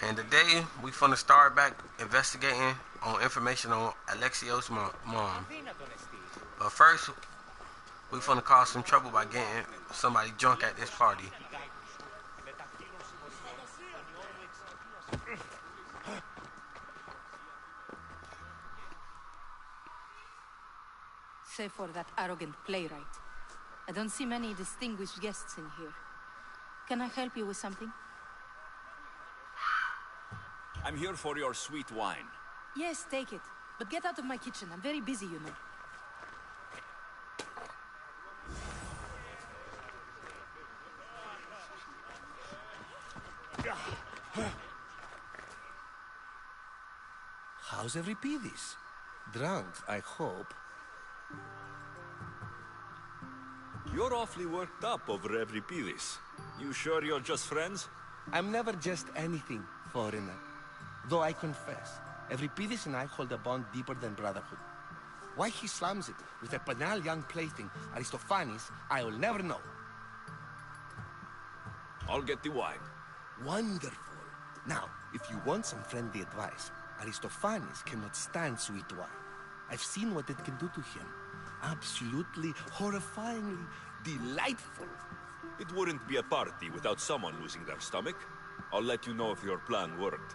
And today we finna start back investigating on information on Alexios' mom. But first, we finna cause some trouble by getting somebody drunk at this party. Save for that arrogant playwright. I don't see many distinguished guests in here. Can I help you with something? I'm here for your sweet wine. Yes, take it. But get out of my kitchen. I'm very busy, you know. How's Euripidis? Drunk, I hope. You're awfully worked up over Euripidis. You sure you're just friends? I'm never just anything, foreigner. Though I confess, Euripidis and I hold a bond deeper than brotherhood. Why he slams it with a banal young plaything, Aristophanes, I will never know. I'll get the wine. Wonderful. Now, if you want some friendly advice, Aristophanes cannot stand sweet wine. I've seen what it can do to him. Absolutely, horrifyingly delightful. It wouldn't be a party without someone losing their stomach. I'll let you know if your plan worked.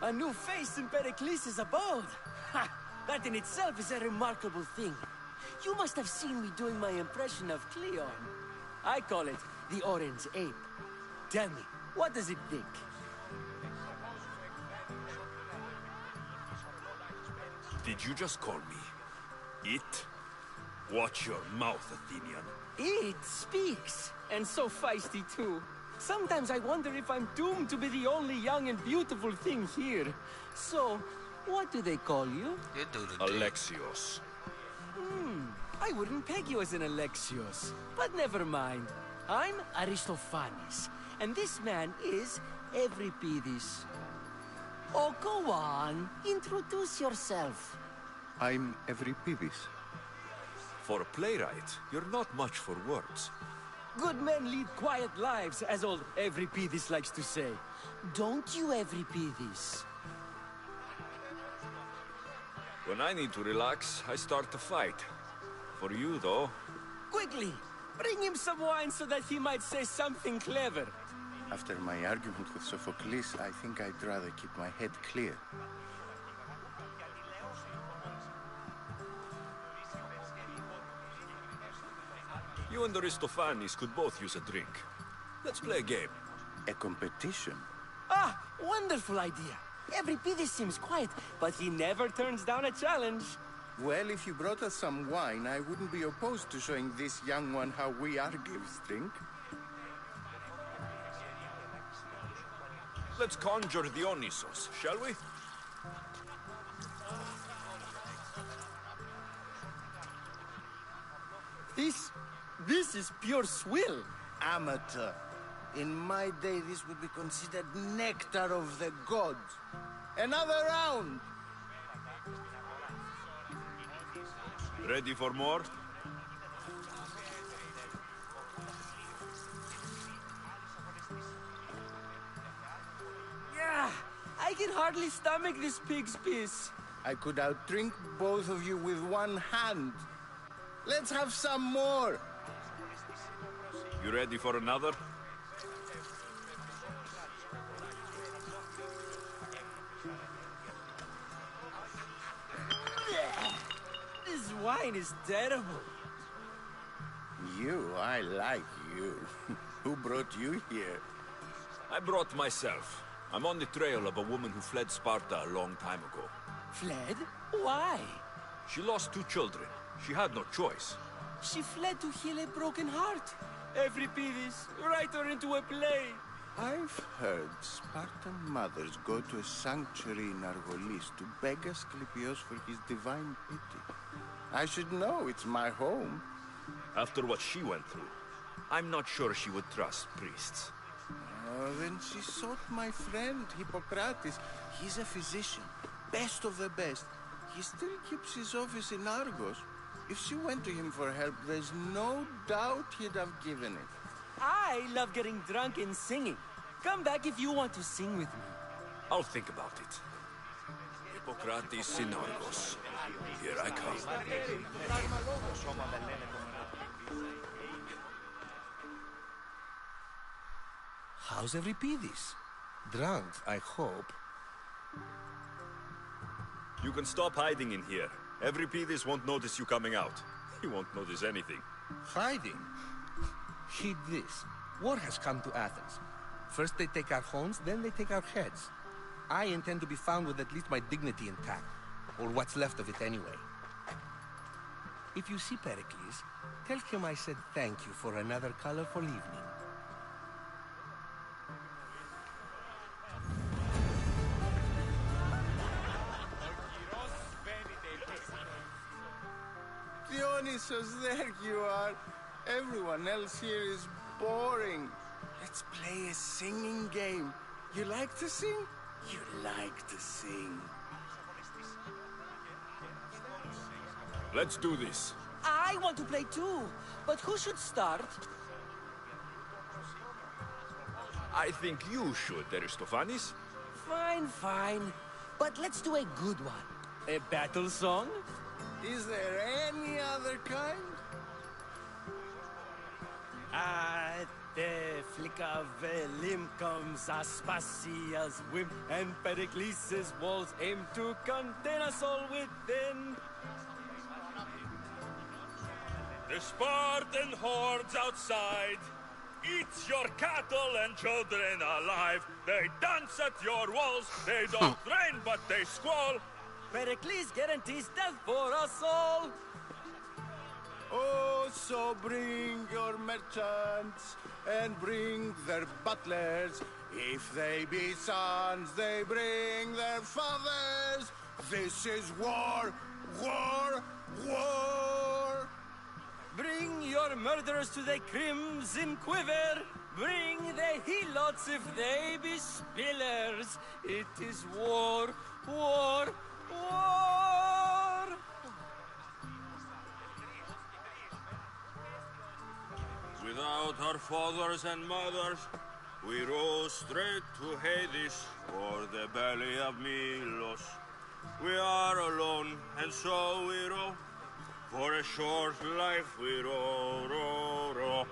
A new face in Pericles' abode! Ha! That in itself is a remarkable thing. You must have seen me doing my impression of Cleon. I call it the Orange Ape. Tell me, what does it think? Did you just call me it? Watch your mouth, Athenian. It speaks, and so feisty too. Sometimes I wonder if I'm doomed to be the only young and beautiful thing here. So, what do they call you? You do the Alexios. I wouldn't peg you as an Alexios. But never mind. I'm Aristophanes, and this man is Euripidis. Oh, go on. Introduce yourself. I'm Euripidis. For a playwright, you're not much for words. Good men lead quiet lives, as old Euripidis likes to say. Don't you, Euripidis? When I need to relax, I start to fight. For you, though... Quickly! Bring him some wine so that he might say something clever. After my argument with Sophocles, I think I'd rather keep my head clear. You and Aristophanes could both use a drink. Let's play a game. A competition? Ah, wonderful idea. Euripidis seems quiet, but he never turns down a challenge. Well, if you brought us some wine, I wouldn't be opposed to showing this young one how we Argives drink. Let's conjure Dionysos, shall we? This is pure swill. Amateur. In my day, this would be considered nectar of the gods. Another round! Ready for more? Yeah, I can hardly stomach this pig's piss. I could outdrink both of you with one hand. Let's have some more! You ready for another? This wine is terrible. You, I like you. Who brought you here? I brought myself. I'm on the trail of a woman who fled Sparta a long time ago. Fled? Why? She lost 2 children. She had no choice. She fled to heal a broken heart. Euripidis, write her into a play. I've heard Spartan mothers go to a sanctuary in Argolis to beg Asclepios for his divine pity. I should know, it's my home. After what she went through, I'm not sure she would trust priests. Oh, then she sought my friend, Hippocrates. He's a physician, best of the best. He still keeps his office in Argos. If she went to him for help, there's no doubt he'd have given it. I love getting drunk and singing. Come back if you want to sing with me. I'll think about it. Hippocrates Synargos. Here I come. How's Euripides? Drunk, I hope. You can stop hiding in here. Euripides won't notice you coming out. He won't notice anything. Hiding? Heed this. War has come to Athens. First they take our homes, then they take our heads. I intend to be found with at least my dignity intact. Or what's left of it anyway. If you see Pericles, tell him I said thank you for another colorful evening. Dionysus, there you are. Everyone else here is boring. Let's play a singing game. You like to sing? You like to sing. Let's do this. I want to play too, but who should start? I think you should, Aristophanes. Fine, fine. But let's do a good one. A battle song? Is there any other kind? At the flick of a limb comes Aspasia's whim, and Pericles' walls aim to contain us all within. The Spartan hordes outside eat your cattle and children alive. They dance at your walls. They don't train, but they squall. Pericles guarantees death for us all. Oh, so bring your merchants and bring their butlers. If they be sons, they bring their fathers. This is war, war, war. Bring your murderers to the crimson quiver. Bring the helots if they be spillers. It is war, war, war. Without our fathers and mothers, we rose straight to Hades for the belly of Milos. We are alone, and so we row. For a short life we row, row, row.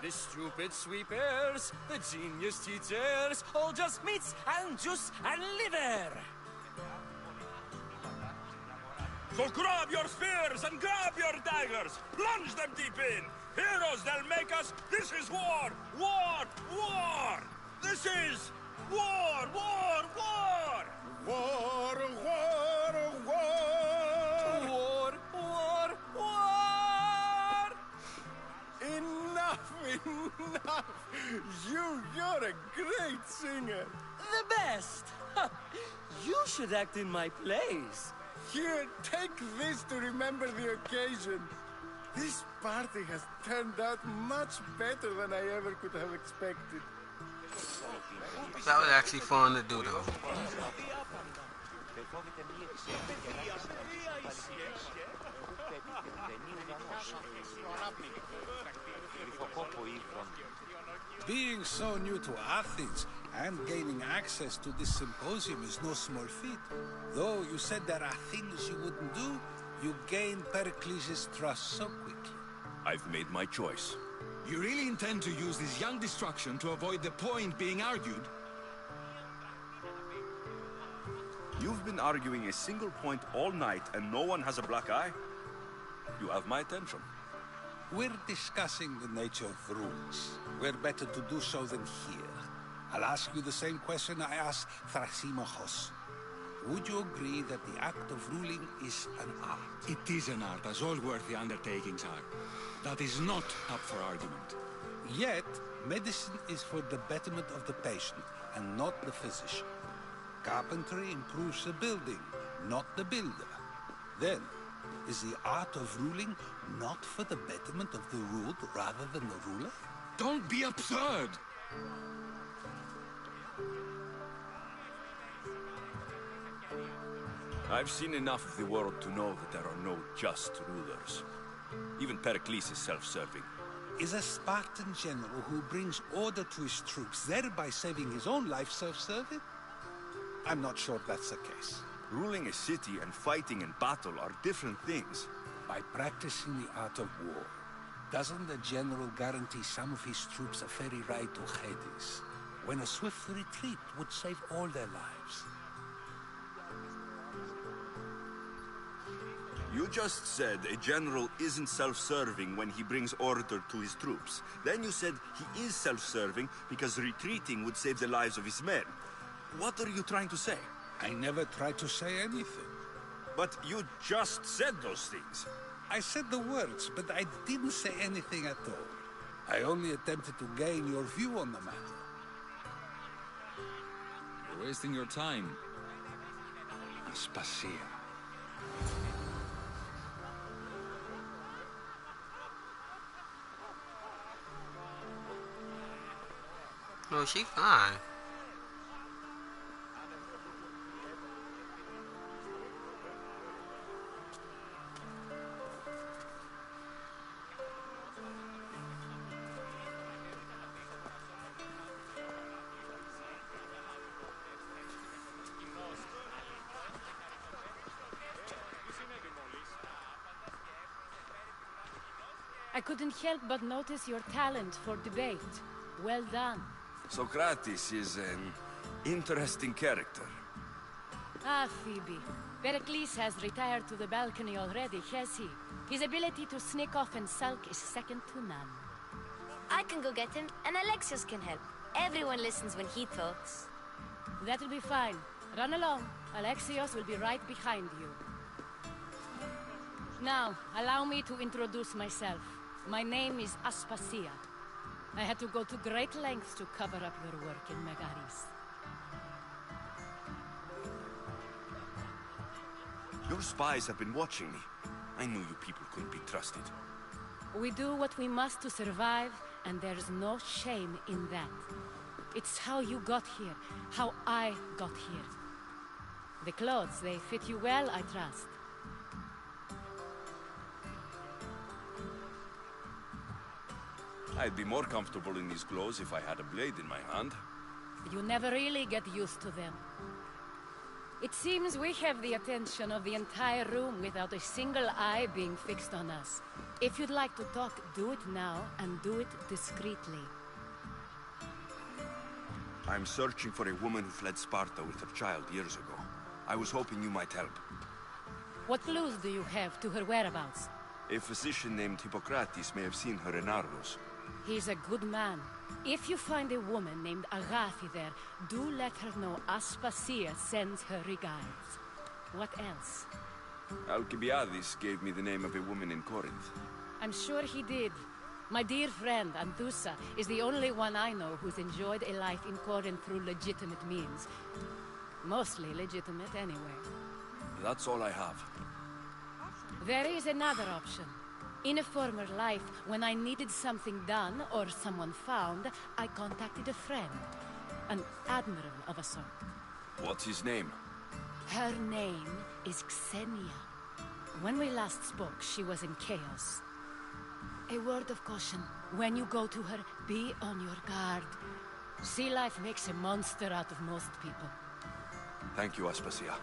The stupid sweepers, the genius teachers, all just meats and juice and liver. So grab your spears and grab your daggers, plunge them deep in. Heroes they'll make us. This is war, war, war. This is war, war, war. War, war, war. War, war, war. Enough, enough. You're a great singer. The best. You should act in my plays. Here, take this to remember the occasion. This party has turned out much better than I ever could have expected. That was actually fun to do, though. Being so new to Athens and gaining access to this symposium is no small feat. Though you said there are things you wouldn't do, you gained Pericles' trust so quickly. I've made my choice. You really intend to use this young destruction to avoid the point being argued? You've been arguing a single point all night and no one has a black eye? You have my attention. We're discussing the nature of rules. Where better to do so than here? I'll ask you the same question I asked Thrasymachos. Would you agree that the act of ruling is an art? It is an art, as all worthy undertakings are. That is not up for argument. Yet, medicine is for the betterment of the patient and not the physician. Carpentry improves the building, not the builder. Then, is the art of ruling not for the betterment of the ruled rather than the ruler? Don't be absurd! I've seen enough of the world to know that there are no just rulers. Even Pericles is self-serving. Is a Spartan general who brings order to his troops, thereby saving his own life, self-serving? I'm not sure that's the case. Ruling a city and fighting in battle are different things. By practicing the art of war, doesn't the general guarantee some of his troops a ferry ride to Hades, when a swift retreat would save all their lives? You just said a general isn't self-serving when he brings order to his troops. Then you said he is self-serving because retreating would save the lives of his men. What are you trying to say? I never tried to say anything. But you just said those things. I said the words, but I didn't say anything at all. I only attempted to gain your view on the matter. You're wasting your time. Aspasia. No, she fine. I couldn't help but notice your talent for debate. Well done. Socrates is an interesting character. Ah, Phoebe. Pericles has retired to the balcony already, has he? His ability to sneak off and sulk is second to none. I can go get him, and Alexios can help. Everyone listens when he talks. That'll be fine. Run along. Alexios will be right behind you. Now, allow me to introduce myself. My name is Aspasia. I had to go to great lengths to cover up your work in Megaris. Your spies have been watching me. I knew you people couldn't be trusted. We do what we must to survive, and there's no shame in that. It's how you got here, how I got here. The clothes, they fit you well, I trust. I'd be more comfortable in these clothes if I had a blade in my hand. You never really get used to them. It seems we have the attention of the entire room without a single eye being fixed on us. If you'd like to talk, do it now, and do it discreetly. I'm searching for a woman who fled Sparta with her child years ago. I was hoping you might help. What clues do you have to her whereabouts? A physician named Hippocrates may have seen her in Argos. He's a good man. If you find a woman named Agathi there, do let her know Aspasia sends her regards. What else? Alcibiades gave me the name of a woman in Corinth. I'm sure he did. My dear friend, Anthusa, is the only one I know who's enjoyed a life in Corinth through legitimate means. Mostly legitimate, anyway. That's all I have. There is another option. In a former life, when I needed something done or someone found, I contacted a friend. An admiral of a sort. What's his name? Her name is Xenia. When we last spoke, she was in chaos. A word of caution. When you go to her, be on your guard. Sea life makes a monster out of most people. Thank you, Aspasia.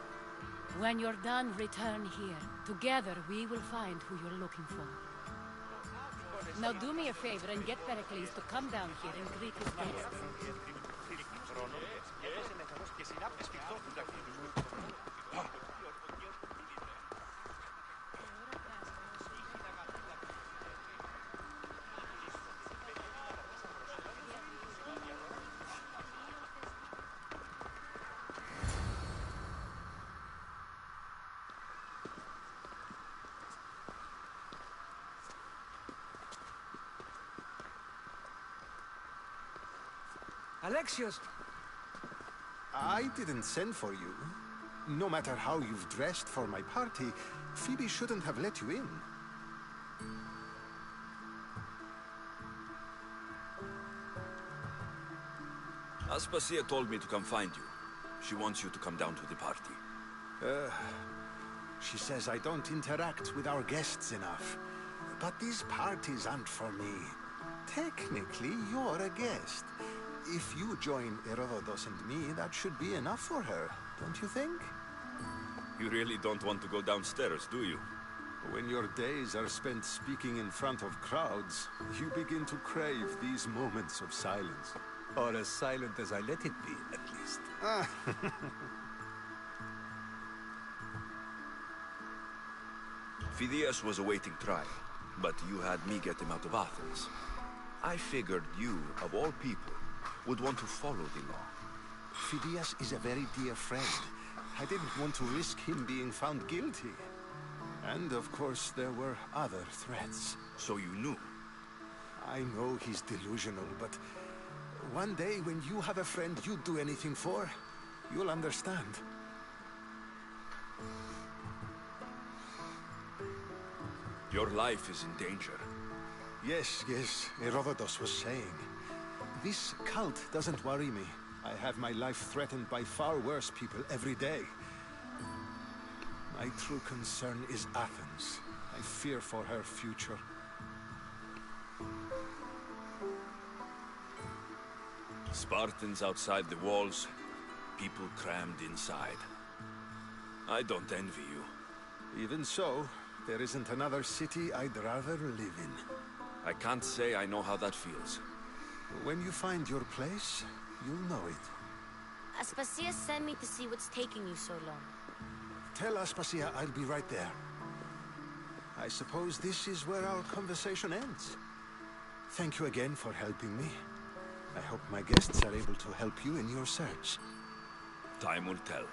When you're done, return here. Together, we will find who you're looking for. Now do me a favor and get Pericles to come down here and greet his guests. Alexios! I didn't send for you. No matter how you've dressed for my party, Phoebe shouldn't have let you in. Aspasia told me to come find you. She wants you to come down to the party. She says I don't interact with our guests enough. But these parties aren't for me. Technically, you're a guest. If you join Herodotus and me, that should be enough for her, don't you think? You really don't want to go downstairs, do you? When your days are spent speaking in front of crowds, you begin to crave these moments of silence. Or as silent as I let it be, at least. Phidias was awaiting trial, but you had me get him out of Athens. I figured you, of all people, would want to follow the law. Phidias is a very dear friend. I didn't want to risk him being found guilty. And of course, there were other threats. So you knew? I know he's delusional, but one day when you have a friend you'd do anything for, you'll understand. Your life is in danger. Yes, Herodotus was saying. This cult doesn't worry me. I have my life threatened by far worse people every day. My true concern is Athens. I fear for her future. Spartans outside the walls, people crammed inside. I don't envy you. Even so, there isn't another city I'd rather live in. I can't say I know how that feels. When you find your place, you'll know it. Aspasia sent me to see what's taking you so long. Tell Aspasia I'll be right there. I suppose this is where our conversation ends. Thank you again for helping me. I hope my guests are able to help you in your search. Time will tell.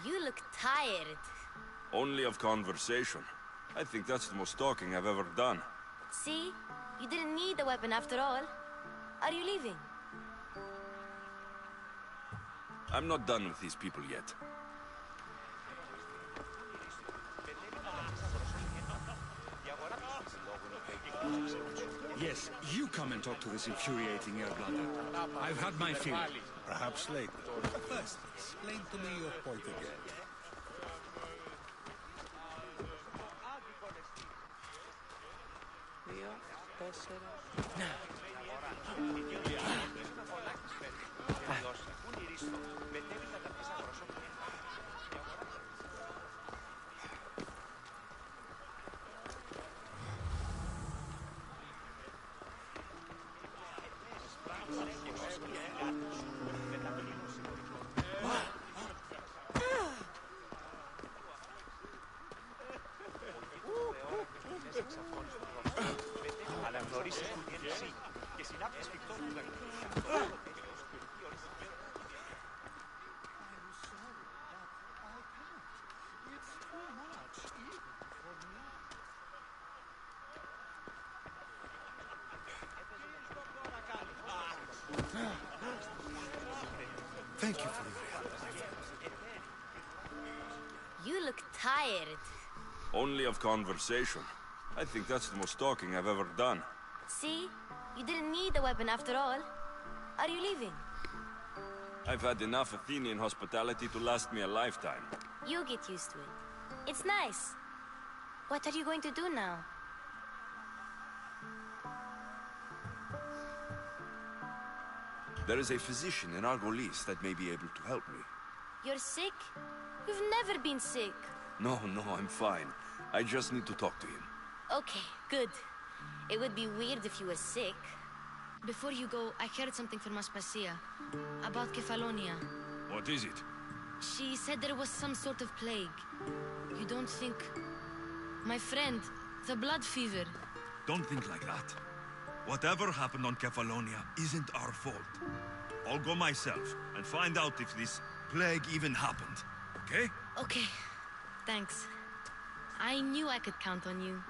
You look tired. Only of conversation. I think that's the most talking I've ever done. See? You didn't need a weapon after all. Are you leaving? I'm not done with these people yet. Yes, you come and talk to this infuriating airbladder. I've had my fill. Perhaps later. First, explain to me your point again. Thank you for your help. You look tired. Only of conversation. I think that's the most talking I've ever done. See? You didn't need a weapon after all. Are you leaving? I've had enough Athenian hospitality to last me a lifetime. You get used to it. It's nice. What are you going to do now? There is a physician in Argolis that may be able to help me. You're sick? You've never been sick. No, I'm fine. I just need to talk to him. Okay, good. It would be weird if you were sick. Before you go, I heard something from Aspasia. About Kefalonia. What is it? She said there was some sort of plague. You don't think... My friend, the blood fever. Don't think like that. Whatever happened on Kefalonia isn't our fault. I'll go myself and find out if this plague even happened, okay? Okay. Thanks. I knew I could count on you.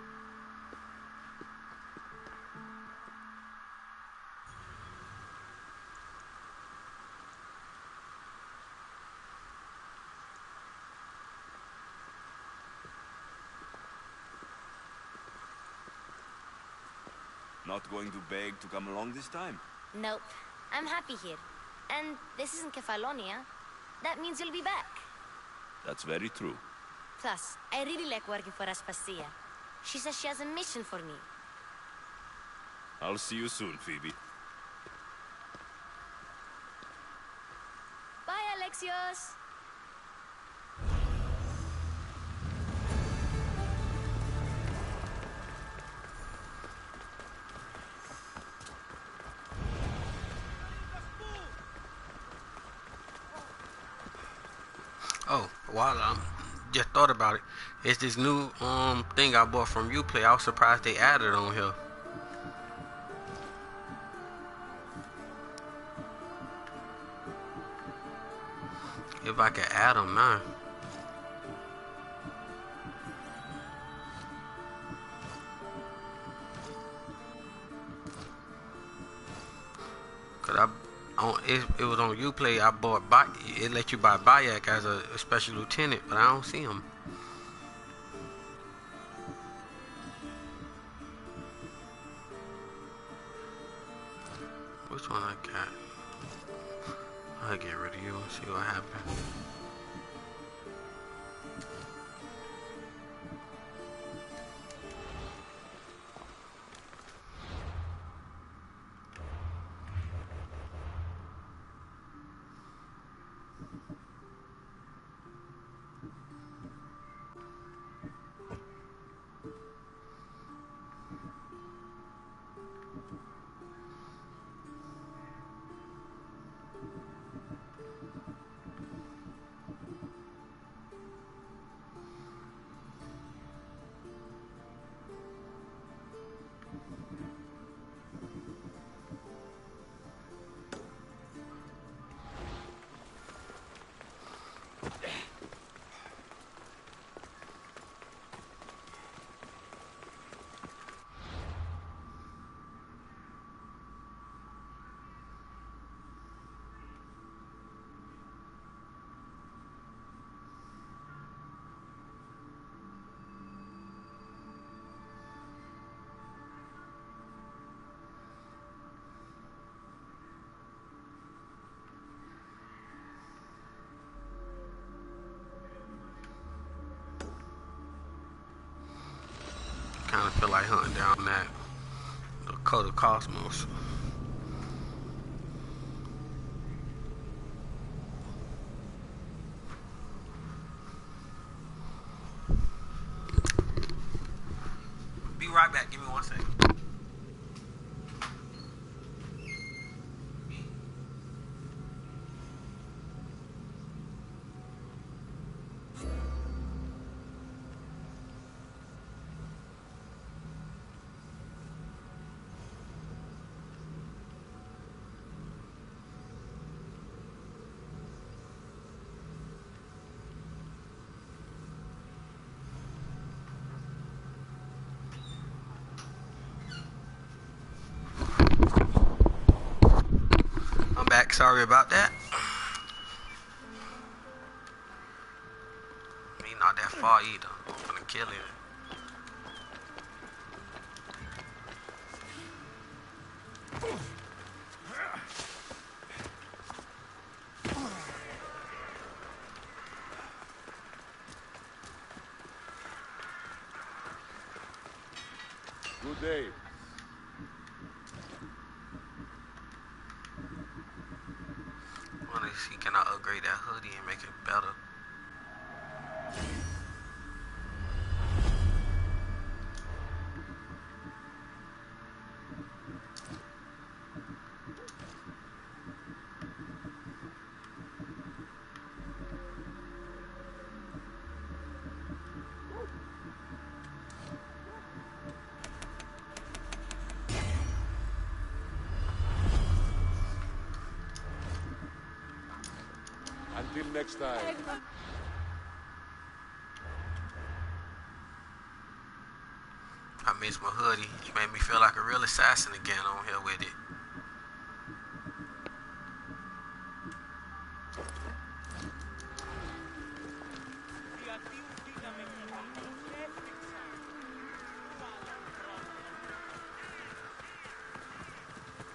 Not going to beg to come along this time? Nope. I'm happy here. And this isn't Kefalonia. That means you'll be back. That's very true. Plus, I really like working for Aspasia. She says she has a mission for me. I'll see you soon, Phoebe. Bye, Alexios! Oh, while I just thought about it, it's this new thing I bought from Uplay. I was surprised they added it on here. If I could add them now. Cause it was on Uplay. I bought it let you buy Bayek as a special lieutenant, but I don't see him. Which one I got? I'll get rid of you and see what happens. Kind of feel like hunting down that the Dakota Cosmos. Be right back. Give me 1 second. I'm back. Sorry about that. Me not that far either. I'm gonna kill him. Good day. Wanna see, can I upgrade that hoodie and make it better? Until next time. I miss my hoodie. It made me feel like a real assassin again on here with it.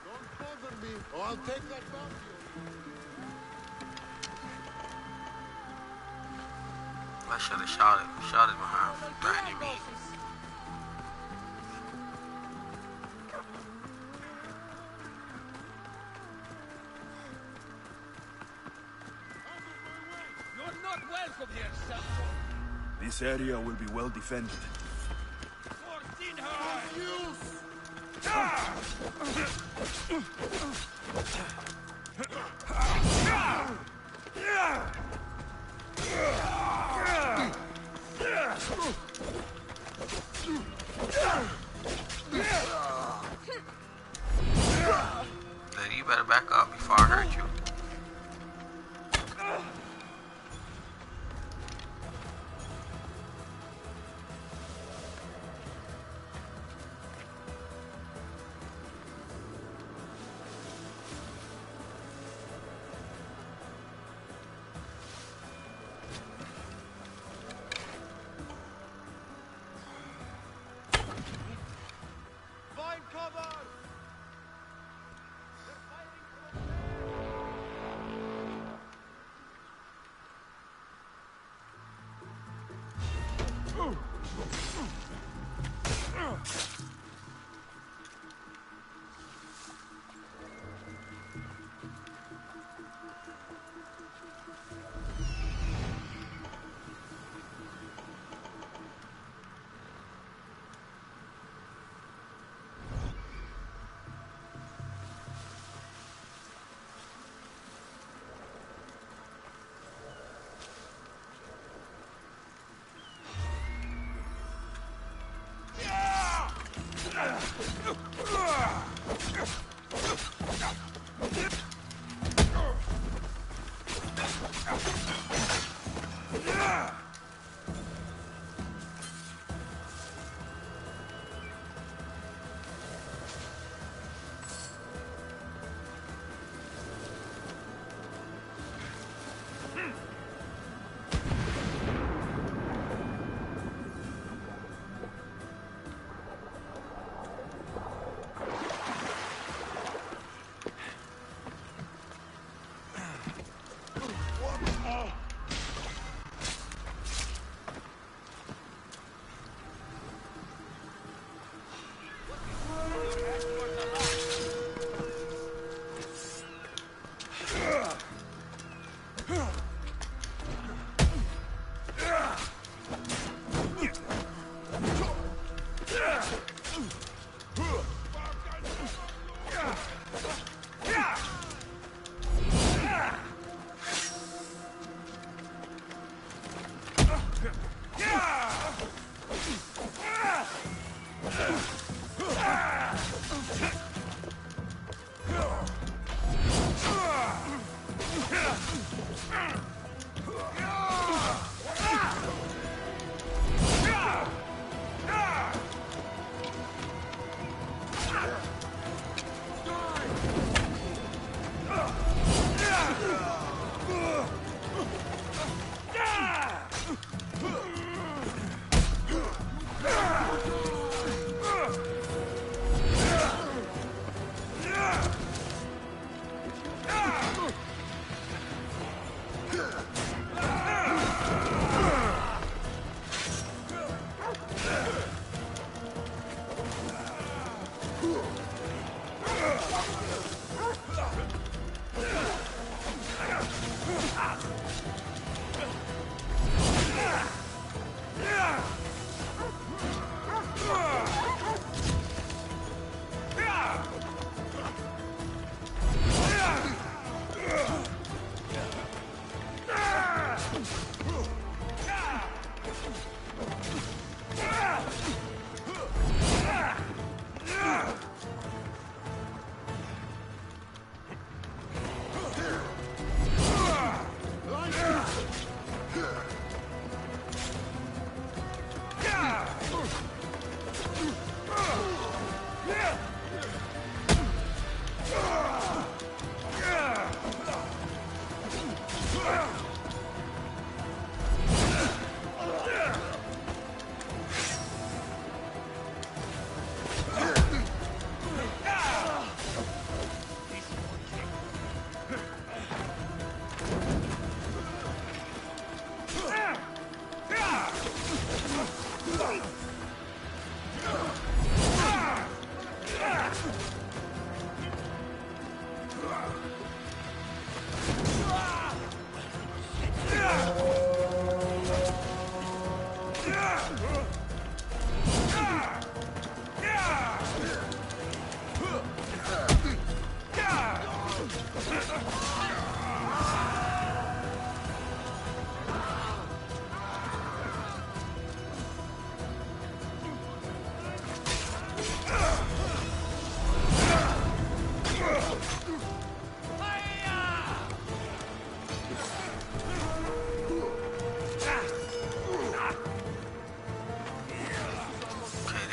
Don't bother me, or I'll take that bounty. I should have shot it behind threatening me. You're not welcome here, son. This area will be well defended. 14 high! Lady, you better back up before I hurt you. Find cover!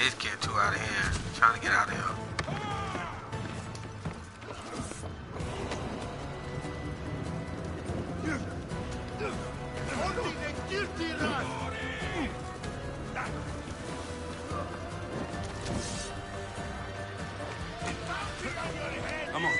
This kid too out of hand. Trying to get out of here. Come on.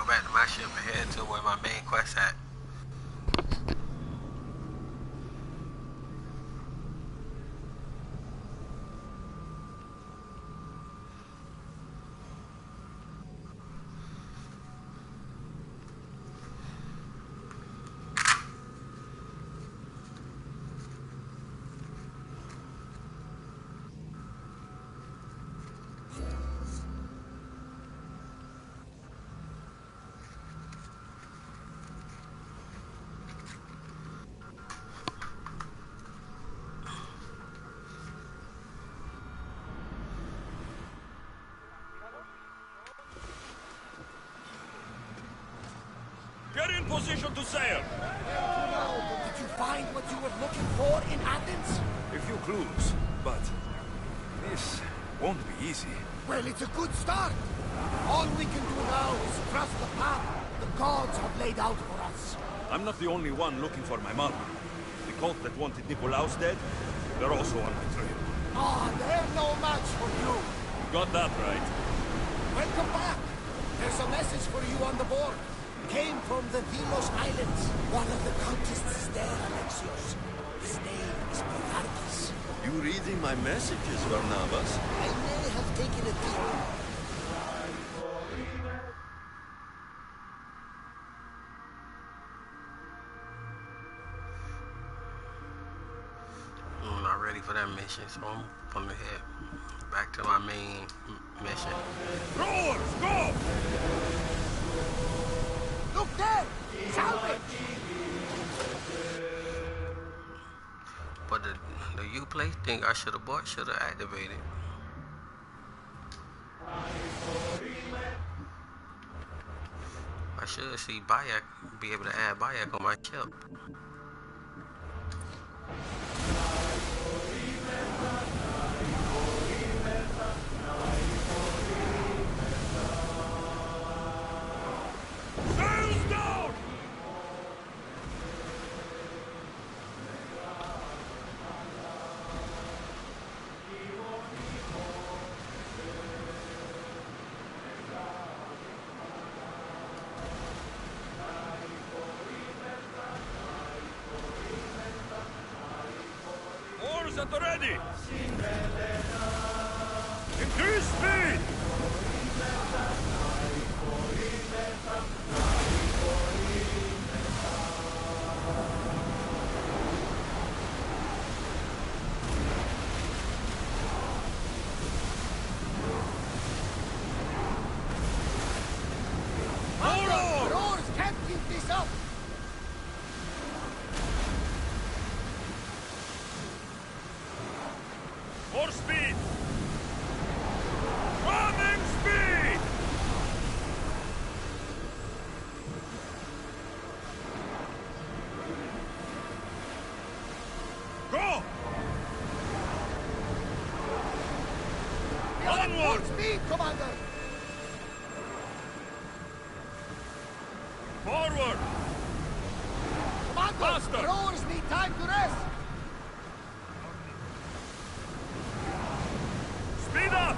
Back to my ship and head to where my main quest at. Get in position to sail! Did you find what you were looking for in Athens? A few clues, but this won't be easy. Well, it's a good start. All we can do now is trust the path the gods have laid out for us. I'm not the only one looking for my mother. The cult that wanted Nicolaus dead, they're also on my trail. Ah, they're no match for you. You got that right. Welcome back. There's a message for you on the board. Came from the Delos Islands. One of the cultists is there, Alexios. His name is Bernardus. You reading my messages, Barnabas? I may have taken a peek. I'm not ready for that mission, so I'm gonna head back to my main mission. Rowers, go! Look there! Salvage! But the U-Play thing I should have bought, should have activated. I should see Bayak, be able to add Bayak on my ship. at the ready! Increase speed! The roars can't keep this up! More speed! Running speed! Go! Onward! Speed, Commander! Forward! Commander! Faster! The rowers need time to rest! Speed up!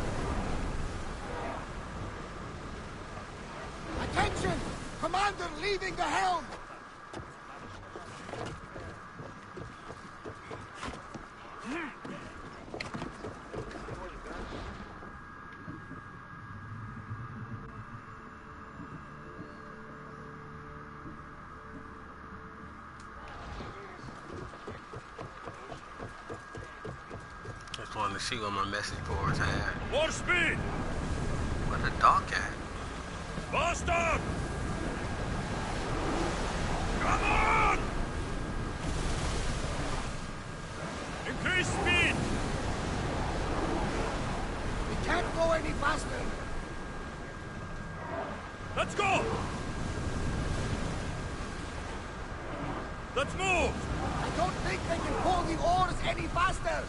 Attention! Commander leaving the helm! Just wanted to see what my message boards had. More speed! Where the dock at? Faster! Come on! Increase speed! We can't go any faster! Let's go! Let's move! I don't think they can pull the oars any faster!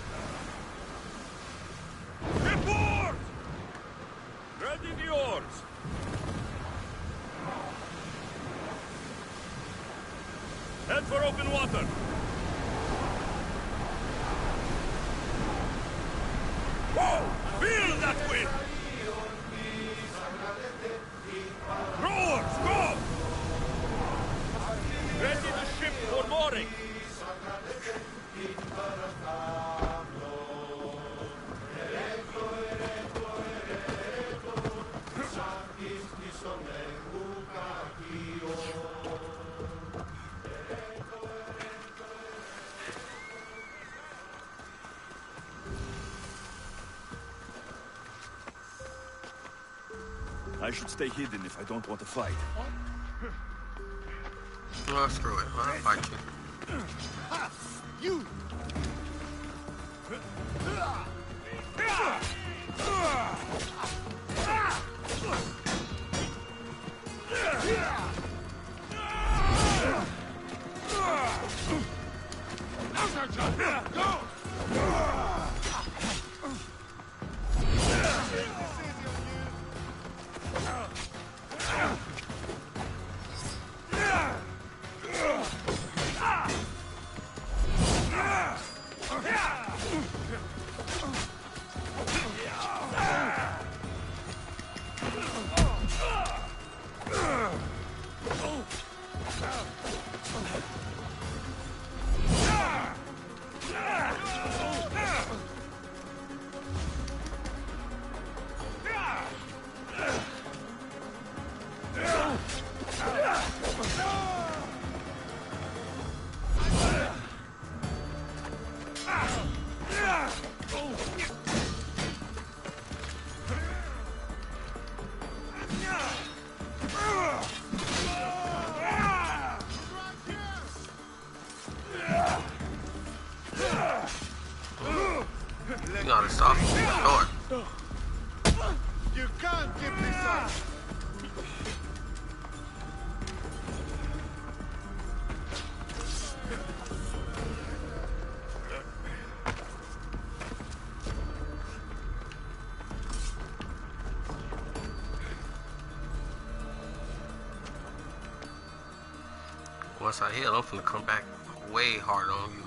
Get board! Ready the oars! Head for open water! Whoa! Feel that wind! Rowers, go! Ready the ship for mooring! I should stay hidden if I don't want to fight. Oh, screw it. I'll fight you. Ha! You! You gotta stop the door. You can't keep this up! Once I heal, I'm finna come back way harder on you.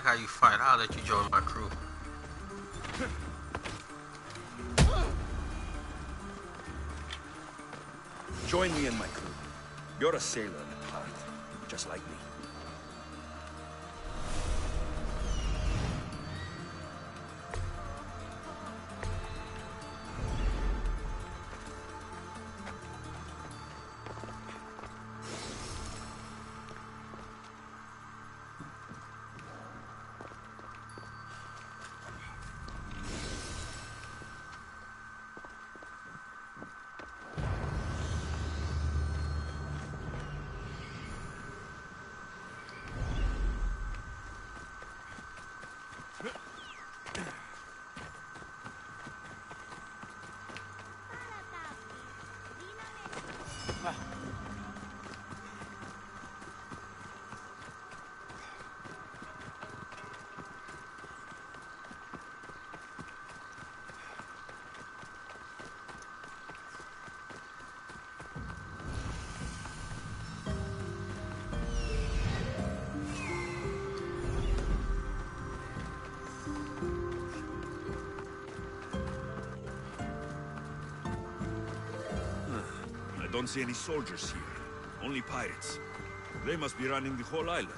how you fight. I'll let you join my crew. Join me in my crew. You're a sailor at heart, just like me. I don't see any soldiers here. Only pirates. They must be running the whole island.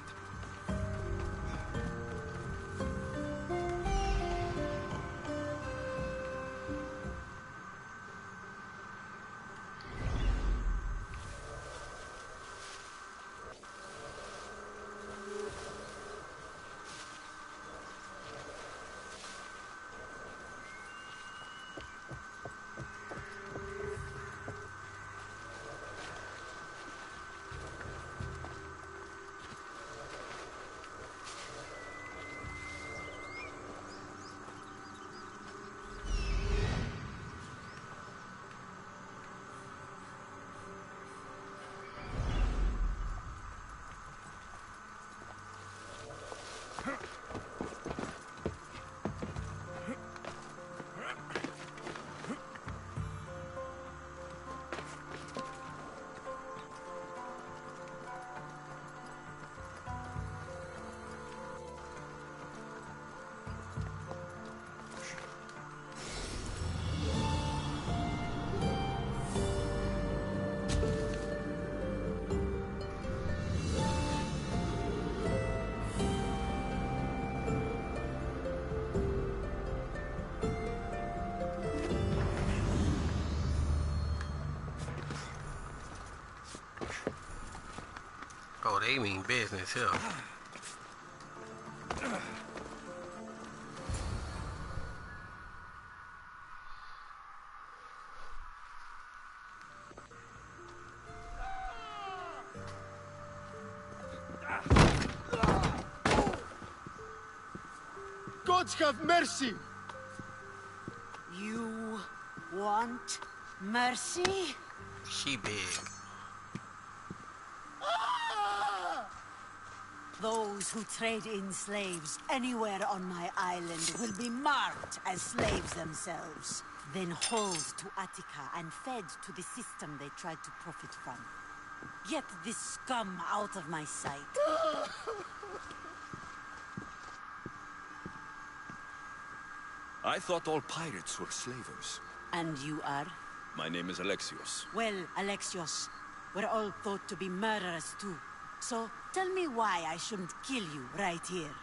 Oh, they mean business here. Gods have mercy! You want mercy? She big. Those who trade in slaves anywhere on my island will be marked as slaves themselves, then hauled to Attica and fed to the system they tried to profit from. Get this scum out of my sight. I thought all pirates were slavers. And you are? My name is Alexios. Well, Alexios, we're all thought to be murderers too. So, tell me why I shouldn't kill you right here.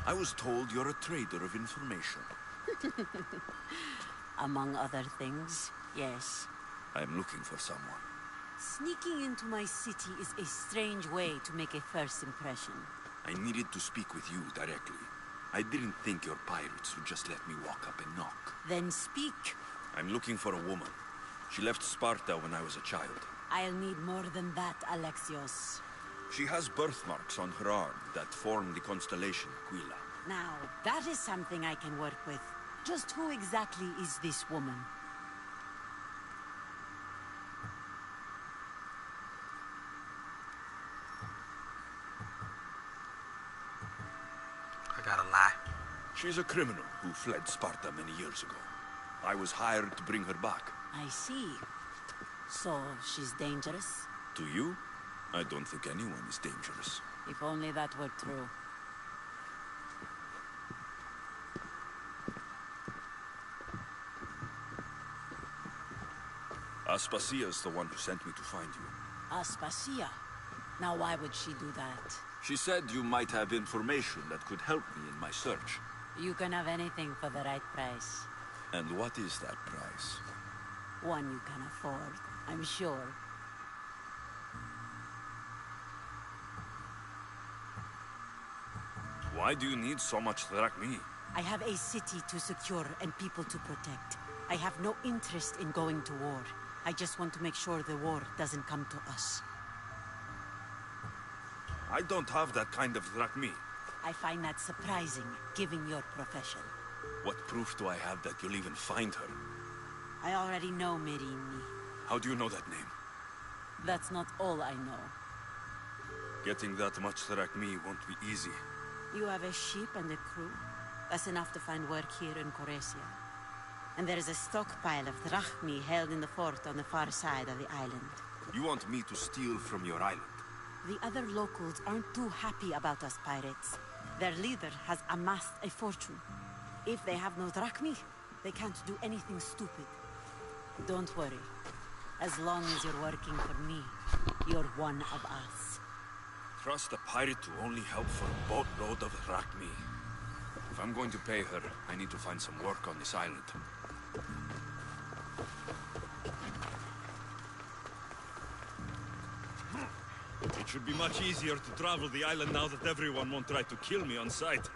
I was told you're a trader of information. Among other things, yes. I'm looking for someone. Sneaking into my city is a strange way to make a first impression. I needed to speak with you directly. I didn't think your pirates would just let me walk up and knock. Then speak. I'm looking for a woman. She left Sparta when I was a child. I'll need more than that, Alexios. She has birthmarks on her arm that form the constellation Aquila. Now, that is something I can work with. Just who exactly is this woman? I gotta lie. She's a criminal who fled Sparta many years ago. I was hired to bring her back. I see. So, she's dangerous? To you? I don't think anyone is dangerous. If only that were true. Aspasia's the one who sent me to find you. Aspasia? Now why would she do that? She said you might have information that could help me in my search. You can have anything for the right price. And what is that price? One you can afford, I'm sure. Why do you need so much drachmi? I have a city to secure and people to protect. I have no interest in going to war. I just want to make sure the war doesn't come to us. I don't have that kind of drachmi. I find that surprising, given your profession. What proof do I have that you'll even find her? I already know Merini. How do you know that name? That's not all I know. Getting that much drachmi won't be easy. You have a ship and a crew. That's enough to find work here in Coresia. And there is a stockpile of drachmi held in the fort on the far side of the island. You want me to steal from your island? The other locals aren't too happy about us pirates. Their leader has amassed a fortune. If they have no drachmi, they can't do anything stupid. Don't worry. As long as you're working for me, you're one of us. Trust a pirate to only help for a boatload of drachmi. If I'm going to pay her, I need to find some work on this island. It should be much easier to travel the island now that everyone won't try to kill me on sight.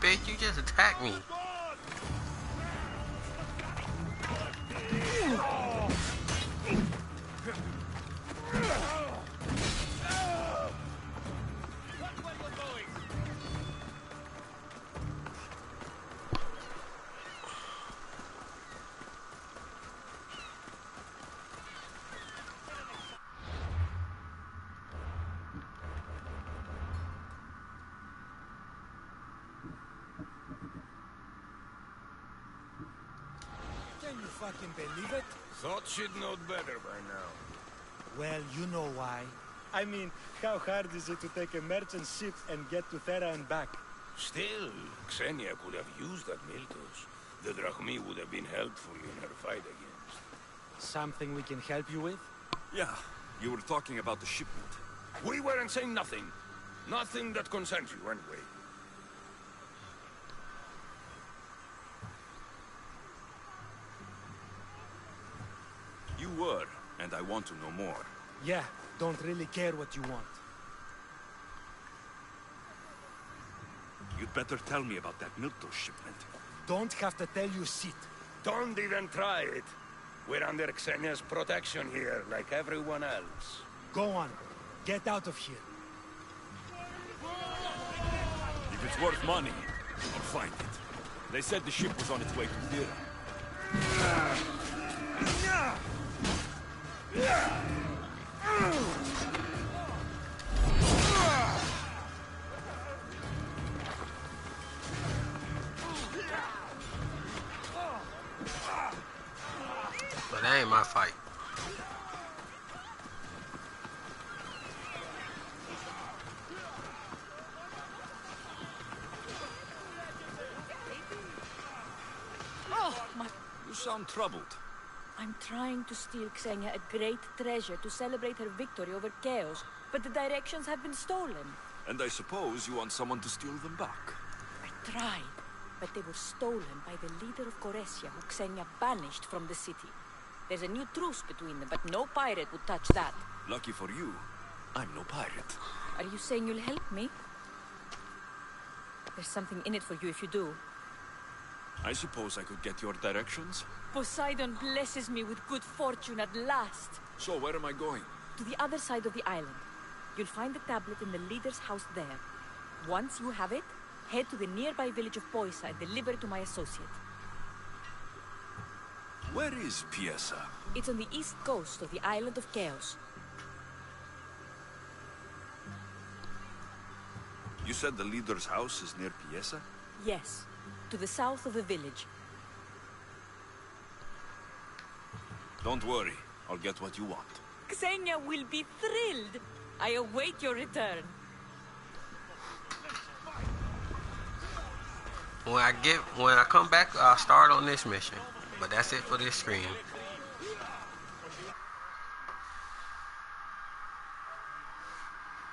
Bitch, you just attacked me. Can you fucking believe it? Thought she'd know better by now. Well, you know why. I mean, how hard is it to take a merchant ship and get to Thera and back? Still, Xenia could have used that Miltos. The drachmi would have been helpful in her fight against. Something we can help you with? Yeah, you were talking about the shipment. We weren't saying nothing. Nothing that concerns you, anyway. You were, and I want to know more. Yeah, don't really care what you want. You'd better tell me about that Miltos shipment. Don't have to tell you shit. Don't even try it. We're under Xenia's protection here, like everyone else. Go on. Get out of here. If it's worth money, I'll find it. They said the ship was on its way to Thera. But that ain't my fight. Oh, my... You sound troubled. I'm trying to steal Xenia a great treasure to celebrate her victory over Chaos, but the directions have been stolen. And I suppose you want someone to steal them back. I tried, but they were stolen by the leader of Coresia, who Xenia banished from the city. There's a new truce between them, but no pirate would touch that. Lucky for you, I'm no pirate. Are you saying you'll help me? There's something in it for you if you do. I suppose I could get your directions? Poseidon blesses me with good fortune at last. So where am I going? To the other side of the island. You'll find the tablet in the leader's house there. Once you have it, head to the nearby village of Poisa and deliver it to my associate. Where is Piesa? It's on the east coast of the island of Chaos. You said the leader's house is near Piesa? Yes, to the south of the village. Don't worry, I'll get what you want. Xenia will be thrilled. I await your return. When I come back, I'll start on this mission. But that's it for this screen.